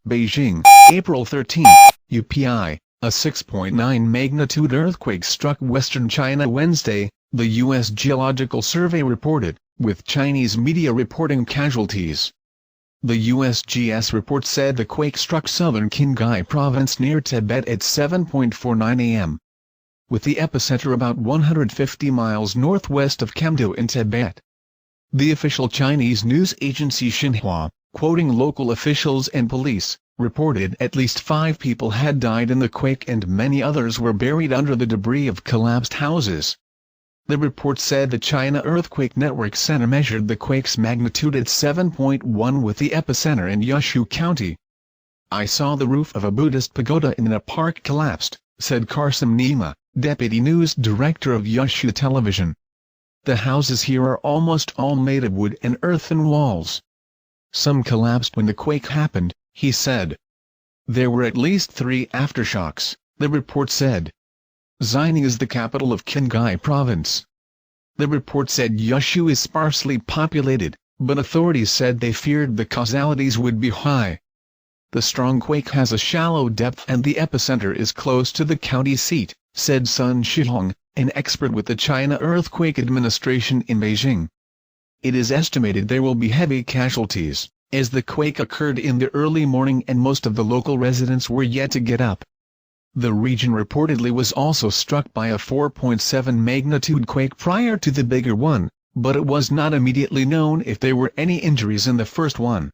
Beijing, April 13, UPI. A 6.9 magnitude earthquake struck western China Wednesday, the U.S. Geological Survey reported, with Chinese media reporting casualties. The USGS report said the quake struck southern Qinghai province near Tibet at 7:49 a.m. with the epicenter about 150 miles northwest of Chengdu in Tibet. The official Chinese news agency Xinhua, quoting local officials and police, reported at least 5 people had died in the quake and many others were buried under the debris of collapsed houses. The report said the China Earthquake Network Center measured the quake's magnitude at 7.1 with the epicenter in Jiegu County. "I saw the roof of a Buddhist pagoda in a park collapsed," said Karsim Nima, deputy news director of Jiegu Television. "The houses here are almost all made of wood and earthen walls. Some collapsed when the quake happened," he said. There were at least 3 aftershocks, the report said. Xining is the capital of Qinghai province. The report said Jiegu is sparsely populated, but authorities said they feared the causalities would be high. The strong quake has a shallow depth and the epicenter is close to the county seat, said Sun Shihong, an expert with the China Earthquake Administration in Beijing. It is estimated there will be heavy casualties, as the quake occurred in the early morning and most of the local residents were yet to get up. The region reportedly was also struck by a 4.7 magnitude quake prior to the bigger one, but it was not immediately known if there were any injuries in the first one.